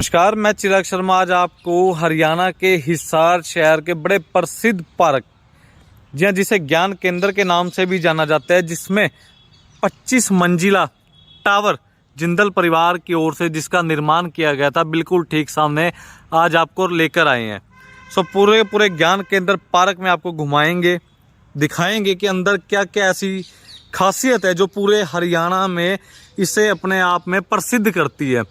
नमस्कार, मैं चिराग शर्मा आज आपको हरियाणा के हिसार शहर के बड़े प्रसिद्ध पार्क, जी हाँ, जिसे ज्ञान केंद्र के नाम से भी जाना जाता है, जिसमें 25 मंजिला टावर जिंदल परिवार की ओर से जिसका निर्माण किया गया था, बिल्कुल ठीक सामने आज आपको लेकर आए हैं। सो पूरे ज्ञान केंद्र पार्क में आपको घुमाएंगे, दिखाएंगे कि अंदर क्या क्या ऐसी खासियत है जो पूरे हरियाणा में इसे अपने आप में प्रसिद्ध करती है।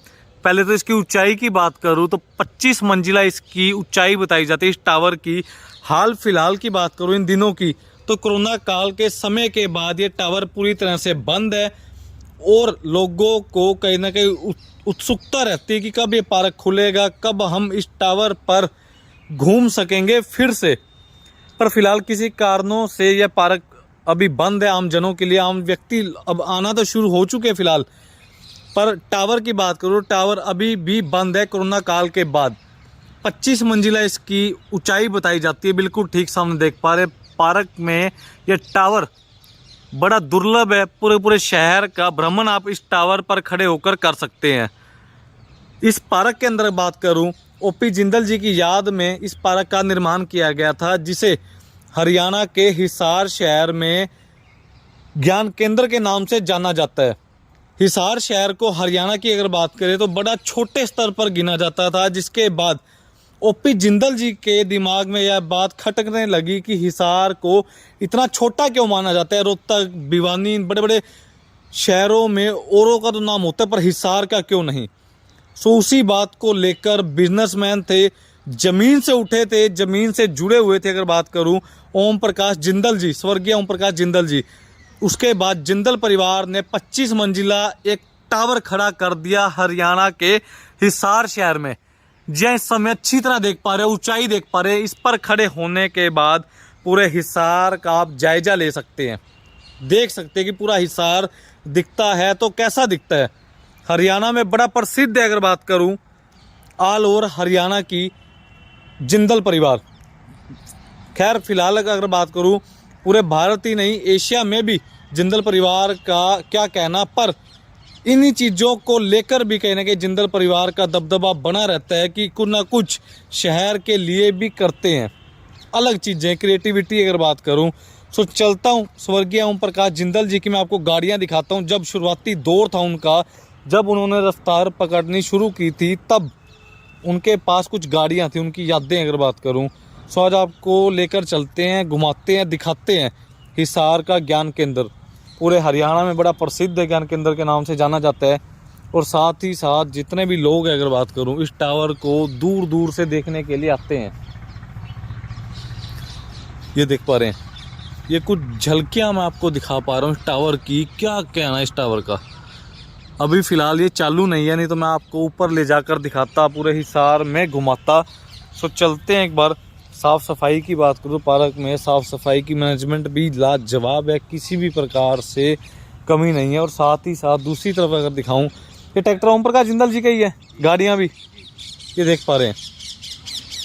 पहले तो इसकी ऊंचाई की बात करूं तो 25 मंजिला इसकी ऊंचाई बताई जाती है इस टावर की। हाल फिलहाल की बात करूं इन दिनों की, तो कोरोना काल के समय के बाद ये टावर पूरी तरह से बंद है और लोगों को कहीं ना कहीं उत्सुकता रहती है कि कब ये पार्क खुलेगा, कब हम इस टावर पर घूम सकेंगे फिर से। पर फिलहाल किसी कारणों से यह पार्क अभी बंद है आम जनों के लिए। आम व्यक्ति अब आना तो शुरू हो चुके हैं फिलहाल, पर टावर की बात करूँ, टावर अभी भी बंद है कोरोना काल के बाद। 25 मंजिला इसकी ऊंचाई बताई जाती है, बिल्कुल ठीक सामने देख पा रहे। पार्क में यह टावर बड़ा दुर्लभ है। पूरे शहर का भ्रमण आप इस टावर पर खड़े होकर कर सकते हैं। इस पार्क के अंदर बात करूं, ओपी जिंदल जी की याद में इस पार्क का निर्माण किया गया था, जिसे हरियाणा के हिसार शहर में ज्ञान केंद्र के नाम से जाना जाता है। हिसार शहर को हरियाणा की अगर बात करें तो बड़ा छोटे स्तर पर गिना जाता था, जिसके बाद ओपी जिंदल जी के दिमाग में यह बात खटकने लगी कि हिसार को इतना छोटा क्यों माना जाता है। रोहतक, भिवानी, बड़े बड़े शहरों में औरों का तो नाम होता है, पर हिसार का क्यों नहीं। सो उसी बात को लेकर बिजनेसमैन थे, जमीन से उठे थे, जमीन से जुड़े हुए थे। अगर बात करूं, ओम प्रकाश जिंदल जी, स्वर्गीय ओम प्रकाश जिंदल जी, उसके बाद जिंदल परिवार ने 25 मंजिला एक टावर खड़ा कर दिया हरियाणा के हिसार शहर में। जी इस समय अच्छी तरह देख पा रहे, ऊंचाई देख पा रहे। इस पर खड़े होने के बाद पूरे हिसार का आप जायजा ले सकते हैं, देख सकते हैं कि पूरा हिसार दिखता है तो कैसा दिखता है। हरियाणा में बड़ा प्रसिद्ध है अगर बात करूं, ऑल ओवर हरियाणा की जिंदल परिवार। खैर फिलहाल अगर बात करूं, पूरे भारत ही नहीं एशिया में भी जिंदल परिवार का क्या कहना, पर इन्हीं चीज़ों को लेकर भी कहीं ना कहीं जिंदल परिवार का दबदबा बना रहता है कि कुछ ना कुछ शहर के लिए भी करते हैं अलग चीज़ें, क्रिएटिविटी। अगर बात करूं तो चलता हूं स्वर्गीय ओम प्रकाश जिंदल जी की मैं आपको गाड़ियां दिखाता हूं। जब शुरुआती दौर था उनका, जब उन्होंने रफ्तार पकड़नी शुरू की थी, तब उनके पास कुछ गाड़ियां थी, उनकी यादें अगर बात करूं। सो आज आपको लेकर चलते हैं, घुमाते हैं, दिखाते हैं हिसार का ज्ञान केंद्र। पूरे हरियाणा में बड़ा प्रसिद्ध है, ज्ञान केंद्र के नाम से जाना जाता है। और साथ ही साथ जितने भी लोग हैं अगर बात करूं, इस टावर को दूर दूर से देखने के लिए आते हैं। ये देख पा रहे हैं, ये कुछ झलकियां मैं आपको दिखा पा रहा हूँ इस टावर की। क्या कहना है इस टावर का, अभी फ़िलहाल ये चालू नहीं है, नहीं तो मैं आपको ऊपर ले जाकर दिखाता, पूरे हिसार में घुमाता। सो चलते हैं एक बार। साफ़ सफाई की बात करूँ, पार्क में साफ़ सफाई की मैनेजमेंट भी लाजवाब है, किसी भी प्रकार से कमी नहीं है। और साथ ही साथ दूसरी तरफ अगर दिखाऊं, ये ट्रैक्टर ओम प्रकाश जिंदल जी का ही है, गाड़ियां भी ये देख पा रहे हैं।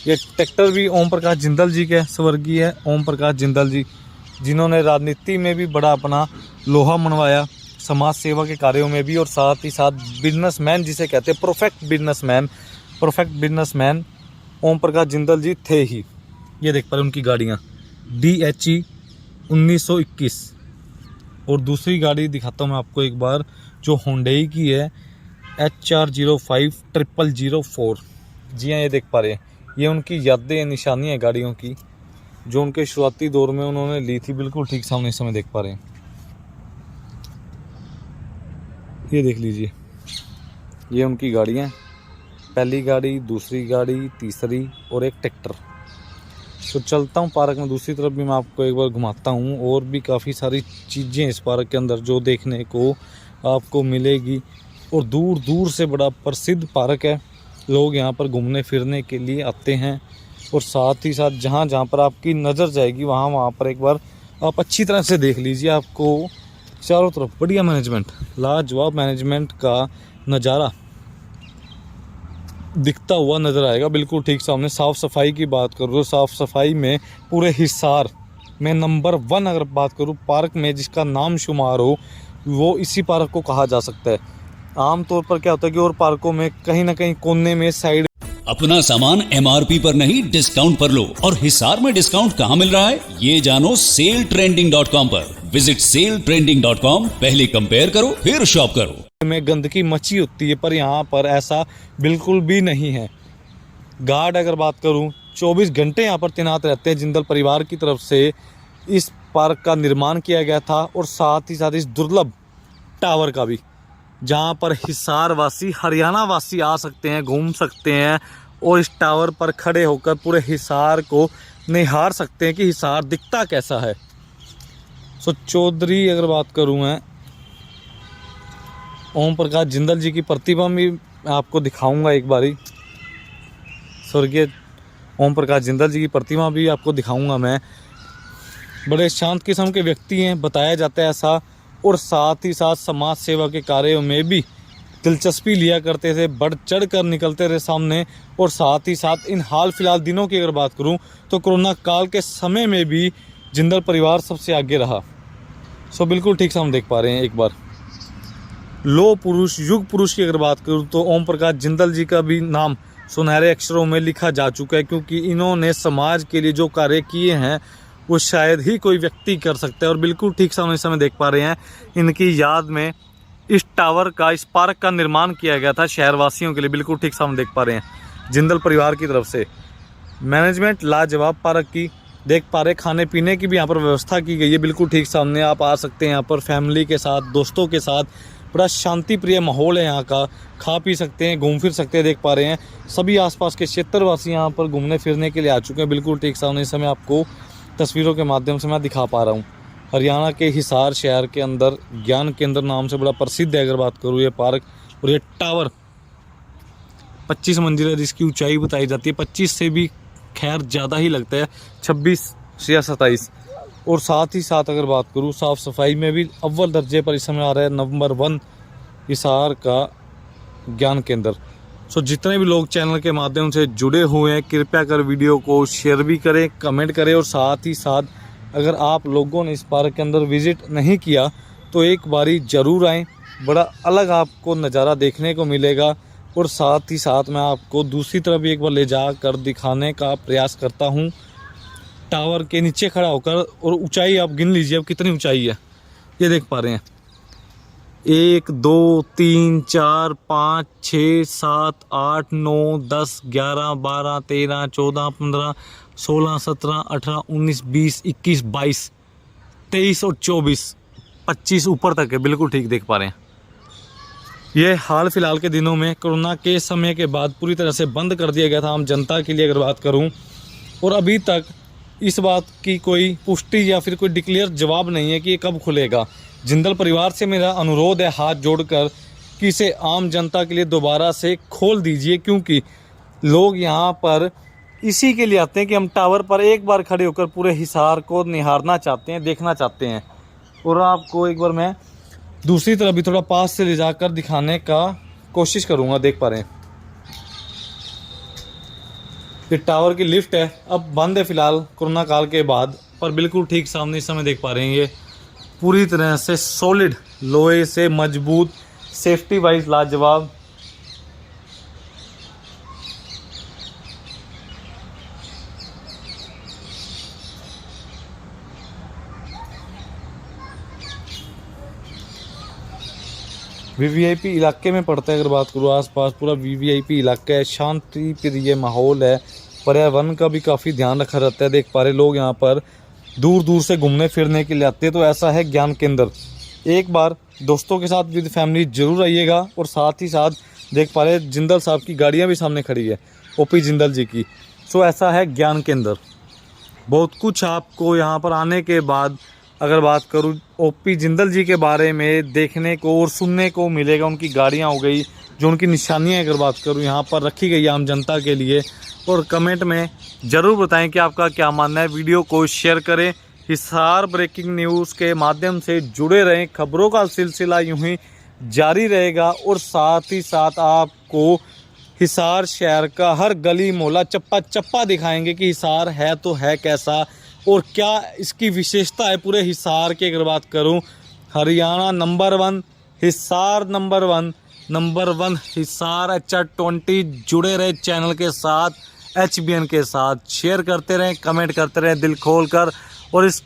ये ट्रैक्टर भी ओम प्रकाश जिंदल जी के, स्वर्गीय ओम प्रकाश जिंदल जी, जिन्होंने राजनीति में भी बड़ा अपना लोहा मनवाया, समाज सेवा के कार्यों में भी। और साथ ही साथ बिजनेसमैन जिसे कहते हैं, परफेक्ट बिजनेसमैन ओम प्रकाश जिंदल जी थे ही। ये देख पा रहे उनकी गाड़ियाँ DHE 1921। और दूसरी गाड़ी दिखाता हूँ मैं आपको एक बार, जो हुंडई की है, HR05 0004। जी हाँ, ये देख पा रहे हैं, ये उनकी यादें, निशानियाँ हैं गाड़ियों की, जो उनके शुरुआती दौर में उन्होंने ली थी। बिल्कुल ठीक सामने इस समय देख पा रहे हैं, ये देख लीजिए, ये उनकी गाड़ियाँ, पहली गाड़ी, दूसरी गाड़ी, तीसरी और एक ट्रैक्टर। तो चलता हूँ पार्क में, दूसरी तरफ भी मैं आपको एक बार घुमाता हूँ। और भी काफ़ी सारी चीज़ें इस पार्क के अंदर जो देखने को आपको मिलेगी। और दूर दूर से बड़ा प्रसिद्ध पार्क है, लोग यहाँ पर घूमने फिरने के लिए आते हैं। और साथ ही साथ जहाँ जहाँ पर आपकी नज़र जाएगी वहाँ पर एक बार आप अच्छी तरह से देख लीजिए। आपको चारों तरफ बढ़िया मैनेजमेंट, लाजवाब मैनेजमेंट का नज़ारा दिखता हुआ नज़र आएगा। बिल्कुल ठीक सामने। साफ़ सफाई की बात करूँ तो साफ़ सफाई में पूरे हिसार में नंबर 1 अगर बात करूँ पार्क में जिसका नाम शुमार हो, वो इसी पार्क को कहा जा सकता है। आमतौर पर क्या होता है कि और पार्कों में कहीं ना कहीं कोने में साइड अपना सामान MRP पर नहीं डिस्काउंट पर लो। और हिसार में डिस्काउंट कहाँ मिल रहा है ये जानो SaleTrending.com पर। विजिट SaleTrending.com, पहले कंपेयर करो फिर शॉप करो। में गंदगी मची होती है, पर यहाँ पर ऐसा बिल्कुल भी नहीं है। गार्ड अगर बात करूँ 24 घंटे यहाँ पर तैनात रहते हैं। जिंदल परिवार की तरफ से इस पार्क का निर्माण किया गया था और साथ ही साथ इस दुर्लभ टावर का भी, जहाँ पर हिसार वासी, हरियाणा वासी आ सकते हैं, घूम सकते हैं और इस टावर पर खड़े होकर पूरे हिसार को निहार सकते हैं कि हिसार दिखता कैसा है। सो चौधरी अगर बात करूँ मैं, ओम प्रकाश जिंदल जी की प्रतिमा भी आपको दिखाऊंगा एक बारी। स्वर्गीय ओम प्रकाश जिंदल जी की प्रतिमा भी आपको दिखाऊंगा मैं। बड़े शांत किस्म के व्यक्ति हैं, बताया जाता है ऐसा, और साथ ही साथ समाज सेवा के कार्यों में भी दिलचस्पी लिया करते थे, बढ़ चढ़ कर निकलते रहे सामने। और साथ ही साथ इन हाल फिलहाल दिनों की अगर बात करूं तो कोरोना काल के समय में भी जिंदल परिवार सबसे आगे रहा। सो बिल्कुल ठीक से हम देख पा रहे हैं। एक बार लो पुरुष, युग पुरुष की अगर बात करूं तो ओम प्रकाश जिंदल जी का भी नाम सुनहरे अक्षरों में लिखा जा चुका है, क्योंकि इन्होंने समाज के लिए जो कार्य किए हैं वो शायद ही कोई व्यक्ति कर सकता है। और बिल्कुल ठीक से हम इस समय देख पा रहे हैं, इनकी याद में इस टावर का, इस पार्क का निर्माण किया गया था शहरवासियों के लिए। बिल्कुल ठीक से हम देख पा रहे हैं जिंदल परिवार की तरफ से मैनेजमेंट लाजवाब पार्क की देख पा रहे हैं। खाने पीने की भी यहाँ पर व्यवस्था की गई है। बिल्कुल ठीक सामने आप आ सकते हैं यहाँ पर फैमिली के साथ, दोस्तों के साथ। बड़ा शांति प्रिय माहौल है यहाँ का, खा पी सकते हैं, घूम फिर सकते हैं। देख पा रहे हैं सभी आसपास के क्षेत्रवासी यहाँ पर घूमने फिरने के लिए आ चुके हैं। बिल्कुल ठीक सामने इस समय आपको तस्वीरों के माध्यम से मैं दिखा पा रहा हूँ। हरियाणा के हिसार शहर के अंदर ज्ञान केंद्र नाम से बड़ा प्रसिद्ध है अगर बात करूँ ये पार्क। और ये टावर 25 मंजिल है, जिसकी ऊंचाई बताई जाती है 25 से भी खैर ज़्यादा ही लगता है, 26 या 27। और साथ ही साथ अगर बात करूँ साफ़ सफाई में भी अव्वल दर्जे पर इस समय आ रहा है नंबर 1 हिसार का ज्ञान केंद्र। सो जितने भी लोग चैनल के माध्यम से जुड़े हुए हैं, कृपया कर वीडियो को शेयर भी करें, कमेंट करें। और साथ ही साथ अगर आप लोगों ने इस पार्क के अंदर विज़िट नहीं किया तो एक बारी ज़रूर आएँ, बड़ा अलग आपको नज़ारा देखने को मिलेगा। और साथ ही साथ मैं आपको दूसरी तरफ भी एक बार ले जा कर दिखाने का प्रयास करता हूँ, टावर के नीचे खड़ा होकर। और ऊंचाई आप गिन लीजिए अब कितनी ऊंचाई है, ये देख पा रहे हैं 1 2 3 4 5 6 7 8 9 10 11 12 13 14 15 16 17 18 19 20 21 22 23 और 24 25 ऊपर तक है। बिल्कुल ठीक देख पा रहे हैं। ये हाल फिलहाल के दिनों में कोरोना के समय के बाद पूरी तरह से बंद कर दिया गया था आम जनता के लिए अगर बात करूं। और अभी तक इस बात की कोई पुष्टि या फिर कोई डिक्लेयर जवाब नहीं है कि ये कब खुलेगा। जिंदल परिवार से मेरा अनुरोध है हाथ जोड़कर कि इसे आम जनता के लिए दोबारा से खोल दीजिए, क्योंकि लोग यहाँ पर इसी के लिए आते हैं कि हम टावर पर एक बार खड़े होकर पूरे हिसार को निहारना चाहते हैं, देखना चाहते हैं। और आपको एक बार मैं दूसरी तरफ भी थोड़ा पास से ले जाकर दिखाने का कोशिश करूँगा। देख पा रहे हैं ये टावर की लिफ्ट है, अब बंद है फिलहाल कोरोना काल के बाद, पर बिल्कुल ठीक सामने इस समय देख पा रहे हैं ये पूरी तरह से सॉलिड लोहे से मजबूत, सेफ्टी वाइज लाजवाब। वीवीआईपी इलाके में पड़ता है अगर बात करूँ, आसपास पूरा वीवीआईपी इलाका है, शांति प्रिय माहौल है, पर्यावरण का भी काफ़ी ध्यान रखा जाता है। देख पा रहे लोग यहाँ पर दूर दूर से घूमने फिरने के लिए आते हैं। तो ऐसा है ज्ञान केंद्र, एक बार दोस्तों के साथ विद फैमिली जरूर आइएगा। और साथ ही साथ देख पा रहे जिंदल साहब की गाड़ियाँ भी सामने खड़ी है, ओपी जिंदल जी की। सो ऐसा है ज्ञान केंद्र। बहुत कुछ आपको यहाँ पर आने के बाद अगर बात करूँ ओपी जिंदल जी के बारे में देखने को और सुनने को मिलेगा। उनकी गाड़ियाँ हो गई, जो उनकी निशानियाँ अगर बात करूँ यहाँ पर रखी गई आम जनता के लिए। और कमेंट में ज़रूर बताएं कि आपका क्या मानना है। वीडियो को शेयर करें, हिसार ब्रेकिंग न्यूज़ के माध्यम से जुड़े रहें। खबरों का सिलसिला यूं ही जारी रहेगा। और साथ ही साथ आपको हिसार शहर का हर गली मोहल्ला चप्पा चप्पा दिखाएंगे कि हिसार है तो है कैसा और क्या इसकी विशेषता है। पूरे हिसार की अगर बात करूं, Haryana number 1, Hisar number 1, number 1 Hisar HR20। जुड़े रहे चैनल के साथ, HBN के साथ, शेयर करते रहें, कमेंट करते रहें दिल खोल कर। और इस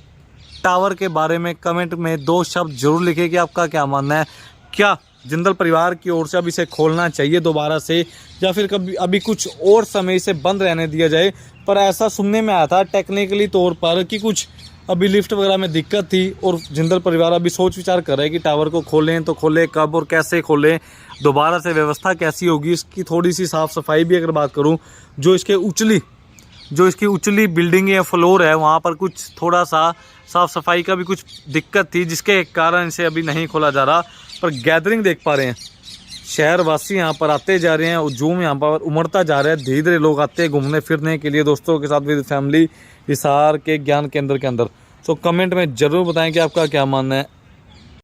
टावर के बारे में कमेंट में 2 शब्द जरूर लिखें कि आपका क्या मानना है। क्या जिंदल परिवार की ओर से अब इसे खोलना चाहिए दोबारा से, या फिर कभी अभी कुछ और समय इसे बंद रहने दिया जाए। पर ऐसा सुनने में आया था टेक्निकली तौर पर कि कुछ अभी लिफ्ट वगैरह में दिक्कत थी और जिंदल परिवार अभी सोच विचार कर रहे हैं कि टावर को खोलें तो खोलें कब और कैसे खोलें, दोबारा से व्यवस्था कैसी होगी, इसकी थोड़ी सी साफ़ सफाई भी अगर बात करूं, जो इसकी उचली बिल्डिंग या फ्लोर है वहाँ पर कुछ थोड़ा सा साफ़ सफाई का भी कुछ दिक्कत थी, जिसके कारण इसे अभी नहीं खोला जा रहा। पर गैदरिंग देख पा रहे हैं, शहरवासी यहाँ पर आते जा रहे हैं, हुजूम यहाँ पर उमड़ता जा रहा है। धीरे धीरे लोग आते हैं घूमने फिरने के लिए दोस्तों के साथ, विद फैमिली, हिसार के ज्ञान केंद्र के अंदर। तो कमेंट में ज़रूर बताएं कि आपका क्या मानना है।